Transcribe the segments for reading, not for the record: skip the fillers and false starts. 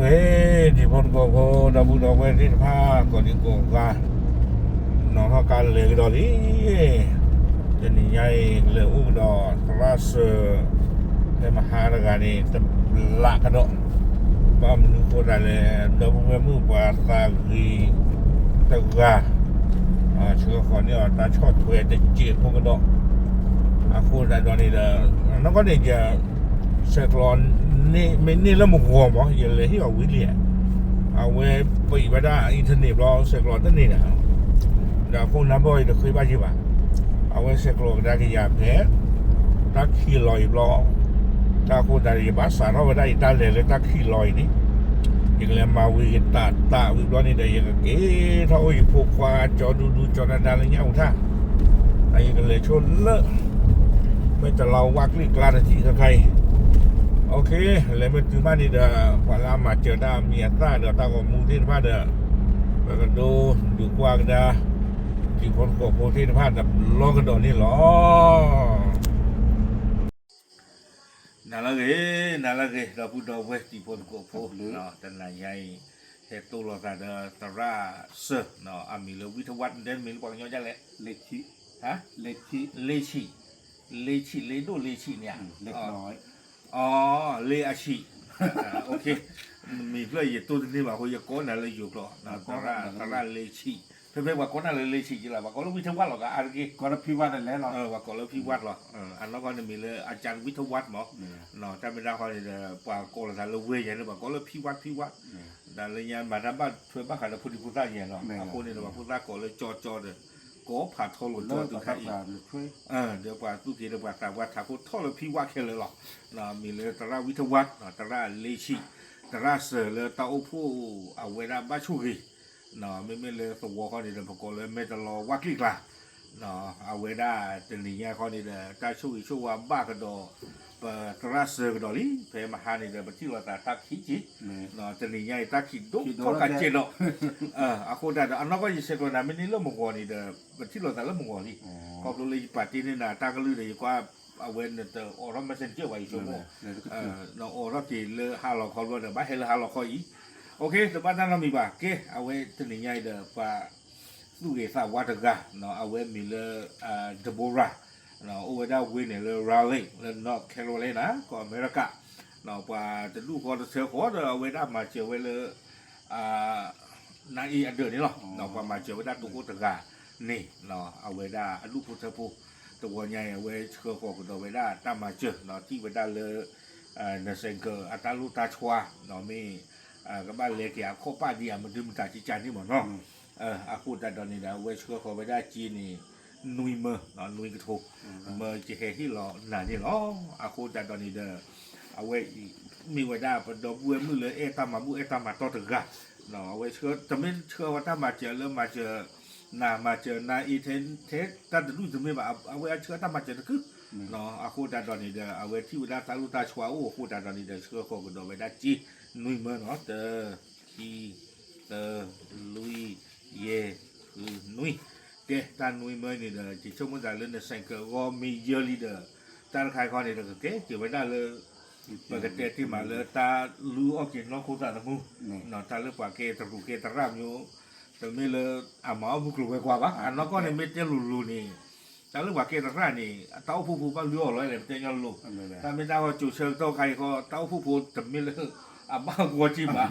เฮ้ที่พนก็โคดับบุดอกเวทีผ้าก็ดีกว่าน้องเขาการเลยดอลี่จะนี่ใหญ่เลยอุดรคลาสในมหาลัยนี่ตละกันเนาะบ้านมันก็ได้เลยดับเบิลมือปาตากีตะกาเชื่อคนนี้ตาชอบถวยแต่เจี๊ยบพวกกันเนาะaku dah doni dah nak kau ni je sekolon ni lah muka mah je leh hiu wilia awe pergi pada internet lah sekolon tu ni dah pun nak boy dah kuih baju bah awe sekolon dah kerja peh tak kiloi lah tak aku dari bahasa lah dah ital leh tak kiloi ni yang leh mawi tak wi doni dah yang tahu ibu kuat jodoh jodoh dah lenyap utah ayo kalau cumaไม่จะเราวักลีกลาที่กับใครโอเคเลยมาถึงบ้านนี่เด้อพอเรามาเจอได้มีอัตราเดี๋ยวตาก็มูที่บ้านเด้อแล้วก็ดูกว้างเด้อที่คนก็โพที่บ้านแบบล้อกันโดนนี่หรอนั่นละเกเราพูดเอาไว้ที่คนก็โพเนาะแต่ไหนใหญ่เหตุตัวเราแต่เด้อตราเสือเนาะอามีเลวิทวัฒน์เด่นมีลูกบอลเยอะจังเลยเล็กชิฮะเล็กชิเลโดเลชิเนี่ยเล็กน้อยอ๋อเลอาชิโอเคมีเพื่อนอยู่ตัวนี้ว่าเขาจะก้อนอะไรอยู่หรอนะตระเลชิเพื่อนว่าก้อนอะไรเลชิจีละว่าก้อนวิทยาวัฒน์หรอกอะไรกี้ก้อนพิวัตรอะไรหรอว่าก้อนพิวัตรหรออันนั้นก็มีเลยอาจารย์วิทยาวัฒน์หมอเนาะถ้าไม่ได้เขาจะว่าก้อนอะไรเลเวยันหรือว่าก้อนพิวัตรแต่เลยยันมาทำบ้านช่วยบ้านขายพุทธิพุทธะยันเนาะคนนี้ว่าพุทธะก้อนเลยจอเลยก็ผ่าทอหลุดจอดตัวใครเดี๋ยวกว่าตู้เดี๋ยวกว่าแต่ว่าถ้าพูดทอเลยพี่ว่าแค่เลยหรอกนะมีเลยตระวิทวัฒน์ตระเลชิตระเสือเลยตาโอผู้เอาเวลาบ้าชุกีนะไม่เลยสวอเขาเนี่ยพอกเลยไม่ตลอวักลีกละนะเอาเวลาแต่หนีเนี่ยเขาเนี่ยตาชุกีช่วยว่าบ้ากระโดตระเสือกระโดดลี่เพื่อมาหาเนี่ยบัดที่เราตาขี้จินะแต่หนีเนี่ยตาขี้ดุก็กัดเจาะอาคนแต่อันนั้นก็ยิ่งเสียกว่านั้นไม่นี่เรื่องมงคลนี่บัดที่เราแต่เรื่องมงคลนี่ก็เลยปฏิเนี่ยนะตาก็เลยกว่าเอาเว้นแต่ออร์มาเซนเจอร์ไว้ชั่วโมงเราออร์ที่เลือฮาร์ลคอร์ว่าบ้าเฮลฮาร์ลคอร์อีโอเคแต่บ้านนั้นเรามีบ้าเก๋เอาไว้ตัวนี้ใหญ่เด้อว่าลูกเอ๋สาววัดกะเนาะเอาไว้มีเลือเดโบราเนาะเอาไว้ได้เว้นเนี่ยเลือราเลเลือนอร์ทแคโรไลนาก็อเมริกาเนาะว่าจะลูกก็จะเสือขอเด้อเอาไว้ได้มาเจอไว้เลยนายอันเดินนี่หรอเนาะว่ามาเจอไว้ได้ตุ๊กตานี่เนาะเอาไว้ได้ลูกพุทธภูตัวใหญ่เอาไว้เชื่อขอตัวไว้ได้ตามมาเจอเนาะที่ไว้ได้เลยในเซนเกอร์อัตลูตาชัวเนาะมีกับบ้านเล็กอย่างข้อป้าเดียมันดื่มตาจิจานนี่หมดเนาะอาคูแต่ตอนนี้นะไว้เชื่อขอไว้ได้จีนี่นุยเมื่อเนาะนุยกระทบเมื่อจะเห็นที่หล่อหนานี่หรออาคูแต่ตอนนี้เด้อเอาไว้มีไว้ได้ประดบเว้มือเลยตามมาบุตามมาต่อถึงกันเนาะเอาไว้เชื่อจะไม่เชื่อว่าถ้ามาเจอเริ่มมาเจอมาเจออีเทสถ้าจะรู้จะไม่แบบเอาไว้เชื่อถ้ามาเจอคือเนาะอาคูแต่ตอนนี้เด้อเอาไว้ที่ไว้ได้ตาลูตาชัวโอ้คูแต่ตอนนี้เด้อเชื่อขอกระโดดไว้ได้จีนุยเมื่อเนาะคีลุยเย่คือนุยเก๋ตานุยเมื่อนี่เด้อจีช่วงมันจะเล่นในเซนเกอร์ก็มีเยอะลีเด้อตาใครคนนี้เด้อเก๋จีไว้ได้เลยปกติที่มาเลยตาลู่ออกจากน้องโคตรตะมูเนาะตาเลือกว่าเก๋ตะกุเก๋ตะรามอยู่แต่ไม่เลยหมอบุกลุกไปกว่าปะน้องก็เนี่ยไม่เจอลู่นี่แต่เรื่องว่าเกตระนี่เต้าผู้บ้านเลี้ยวเลยเลยเจ้ายันลูกแต่ไม่ได้ว่าจูเชิงเต้าใครก็เต้าผู้แต่ไม่เลยบ้ากัวจีมา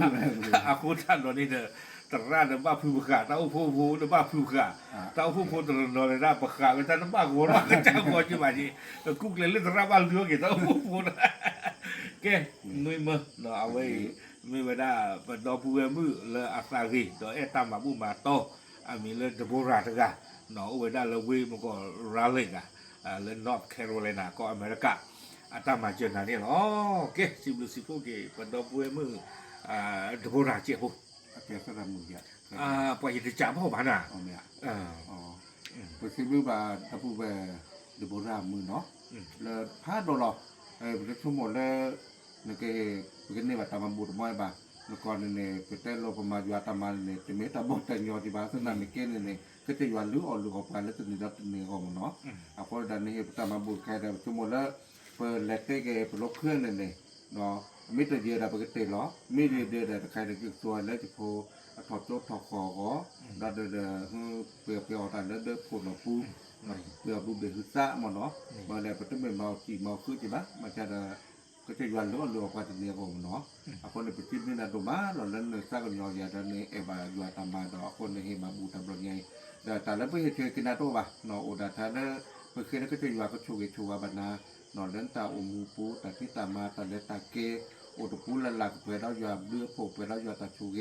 คุณท่านตอนนี้เด้อตระเนี่ยบ้าผู้ขาเต้าผู้เนี่ยบ้าผู้ขาเต้าผู้ตระนอนเลยนะประขาเป็นท่านบ้ากัวนะเจ้ากัวจีมาจีกุ๊กเลยเรื่องตระบ้านเลี้ยวกี่เต้าผู้แกนุ้ยมือเนาะเอาไว้มีเวลาเป็นดอกบัวมือเลยอาซากีดอกตามมาบุมาโตมีเลยเดโบราตกันเนาะเวลาเลยวีมันก็ราเลกเลยนอร์ทแคโรไลนาก็อเมริกาตามมาเจอหน้านี่เนาะโอเคสิบเกเป็นดอกบัวมือเดโบราเจ้าผู้เจ้าก็ทำมือเยอะปล่อยจะจับพ่อบ้านอ่ะเปิดคลิปวิบาทับผู้แบบเดโบรามือเนาะแล้วพาดโดนหรอชั่วโมงแล้วนึกเป็นเนี่ยแบบตามมาบุตรมอยบ้าแล้วก่อนเนี่ยเป็นแต่เราประมาณอยู่ตามมาเนี่ยจะไม่ตามบอกแต่ยอดที่บ้านซึ่งนั่นเนี่ยเกณฑ์เนี่ยก็จะย้อนลื้อออกหรือออกไปแล้วจะนี่รับเนี่ยของมันเนาะเอาพอดันนี่ตามมาบุตรใครแต่ชั่วโมงแล้วเปิดแลกเต้เกเป็นลบเครื่องเนี่ยเนาะ ไม่แต่เดียวเราไปเตะล้อไม่เดียวแต่ใครจะเกี่ยวตัวแล้วจะโผล่ถอดโจ๊กถอดคอก็เราเดินเปลือกเปลือกแต่เดินปวดหลังปูเปลือกปูเดือดซ่ามันเนาะมาแล้วก็ต้องเป็นเมาจีเมาคือจีบ้ามันจะก็จะยันหรือว่าเรือว่าจะเนี่ยก็มันเนาะคนในประเทศนี่นะตัวมาเราเล่นเนื้อซ่ากันยาวๆตอนนี้เอวาอยู่ตามบ้านเราคนในเฮมาบูทำรถไงแต่แล้วเพื่อเจอกินนาโต้ป่ะเนาะโอดาท่าเนี่ยเมื่อคืนก็จะอยู่ก็ชูเกชูวาบานานอนเล่นตาอมูปูแต่ที่ตามาแต่เล่นตาเกโอตปูละหลักเพื่อเราอยู่เบื่อโผล่เพื่อเราอยู่ตาชูเก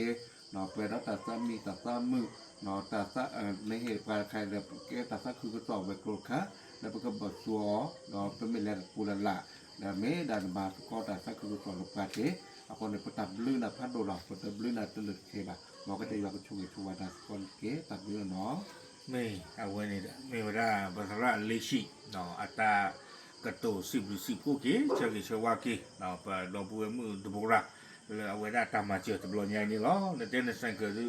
เนาะเพื่อเราตาซ้ำมีตาซ้ำมือเนาะตาซ้ำในเหตุการณ์ใครแบบเกตาซ้ำคือก็ต่อไปโกรธค่ะแล้วก็บดซัวเนาะเป็นไม่เล่นปูละหลักแล้วเมื่อดันมาก็ตาซ้ำคือก็ต่อลงกาเกเอาคนในประทับลื่นนะพัดโดนหลอกประทับลื่นนะตะลึกเคบะเราก็จะอยู่กับชูเกชูวาดาคนเกตัดลื่นเนาะไม่เอาไว้นี่ไม่ว่าภาษาเลชิเนาะอัตรากระโตสิบพวกกี้เชื่อกี่เชื่อว่ากี้เนาะปะดอกบัวมือดุบระเลยเอาไว้ได้ตามมาเจอตำรวจใหญ่นี่ล้อในเต้นสังเกตดู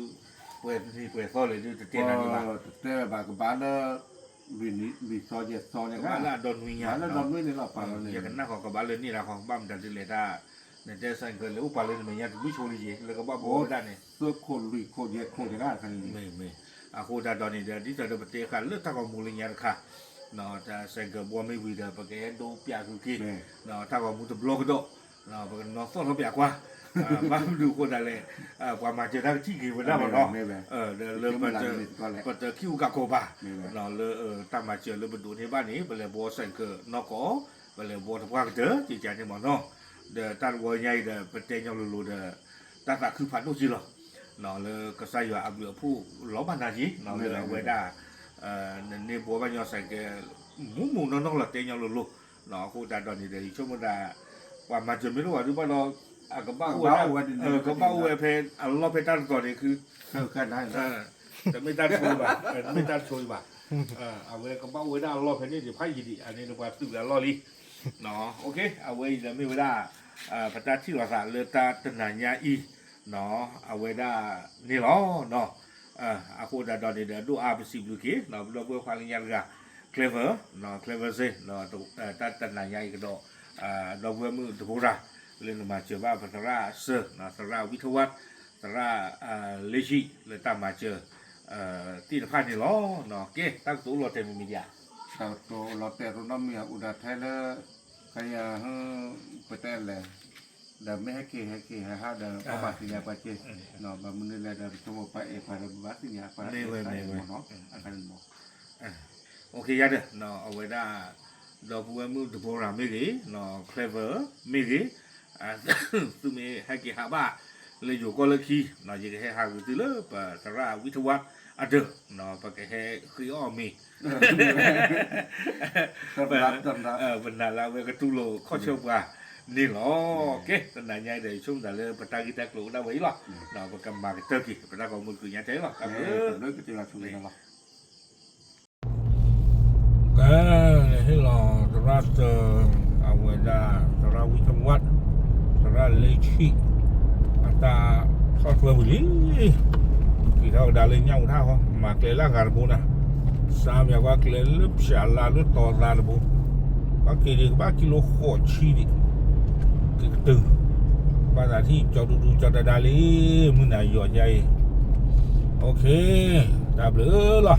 เปิดที่เปิดโซ่เลยดูเต้นอะไรบ้างเต้นบางบ้านเนี่ยวิซอเยซอเนี่ยก็บ้านละโดนวิญญาณ บ้านละโดนวิญญาณเราไปเลยอย่างนั้นของกับบ้านเลยนี่เราของบ้านดันจิเลต้าในเต้นสังเกตเลยอุปาเลยมันยังวิชวลเลยแล้วก็บ้าโบด้านนี่เสื้อโคนลุยโคนเยโคนจะได้กันนี่ไม่อาโคดาตอนนี้เดี๋ยวที่จะเดินไปเตะกันเลือกถ้าของมูลนิธิค่ะเนาะจะสังเกตบัวไม่วิเดอร์ปะแกดูเปียกุกี้เนาะถ้าของมูลบล็อกโดเนาะปะกันน้องส้นเขาเปียกว่าบ้านดูคนอะไรกว่ามาเจอทั้งที่กี่วันได้มาเนาะเริ่มมาเจอคิวกับโคบะเนาะตามมาเจอเริ่มมาดูที่บ้านนี้ไปเลยบัวสังเกตนอกก็ไปเลยบัวทำว่าเจอจีจันเนี่ยมันเนาะเดี๋ยวตั้งวัวใหญ่เดี๋ยวเป็นเตยยังลุๆเดี๋ยวตั้งแต่คือพันธุ์จีหรอเนาะเลยก็ใส่อยู่อาเบือผู้ล้อบันดาจีเนาะเลยเวด้าเนี่ยบัวบ้านยอสังเกตมุน้องๆหลับเตยยังลุๆเนาะคู่ตาตอนนี้เดี๋ยวช่วงมันได้ว่ามาจนไม่รู้ว่าดูบ้านเราก็บ้าก็บ้าเพลเราเพลตั้งก่อนนี่คือกันได้แต่ไม่ตั้งโชยบ่ะไม่ตั้งโชยบ่ะเอาไว้ก็บ้าได้เราเพลนี่จะไพ่ยินดีอันนี้เราว่าตื่นแล้วรอลีเนาะโอเคเอาไว้จะไม่ได้พระเจ้าที่เราสั่งเลือดตาตนาญาอีเนาะเอาไว้ได้นี่หรอเนาะอาคูดาดอนนี่เดี๋ยวดูอาไปสิบลูกกี้เนาะเราเพื่อความยังไงclever เนาะ clever สิเนาะตนาญาอีกดอกเราเพื่อมือตะโกระเรื่องมาเจอว่าภาษาเสือนะภาษาวิทยาวัฒน์ภาษาเลจิเลยตามมาเจอที่ผ่านนี่ล้อเนาะเก๋ตั้งตัวรถเต็มมีอย่างตั้งตัวรถเต็มรถน้ำมีอุดรไทยแล้วใครไปเต้นเลยเดี๋ยวไม่ให้เกี่ยให้ห้าเดี๋ยวเอาบัตรสิญญาไปเกี่ยเนาะแบบมันนี่แหละเดี๋ยวชั่วโมงไปไปเดี๋ยวบัตรสิญญาไปเนาะอันนั้นบอกโอเคยัดเนาะเอาไว้ได้เราพูดมือตัวโปรแกรมไม่กี่เนาะ clever ไม่กี่ซึ่งมีให้กี่หาบ้าเลยอยู่ก็เลยขี้เนาะยังให้หาวิธีเลยภาษาวิทยาวัฒน์อันเดิมเนาะปะแกให้คืออ้อมีเป็นนาลาเวกตุโลข้อเชื่อว่านี่หรอโอเคตอนนั้นยายเดี๋ยวช่วงแต่เลยปตากิตากลูได้ไว้หรอเนาะประกำมาเตอร์กี้ปตาของมือคือยังใช่หรอครับเลิกก็จะมาช่วยกันหรอก็ให้หล่อตราสเอาไว้ได้ตราวิทยาวัฒน์ตราเลชิอัตราทอดเฟืองบุรีกี่เท่าดาเลยเงาเท่ามาเกลือล่างการบุนะสามอย่างว่าเกลือลึกฉลาดลึกต่อลาบุบางทีเด็กบางกิโลโคชีดิคือตึงภาษาที่จอดูจอดาลีมือไหนหยอดใหญ่โอเคดับเลยหรอ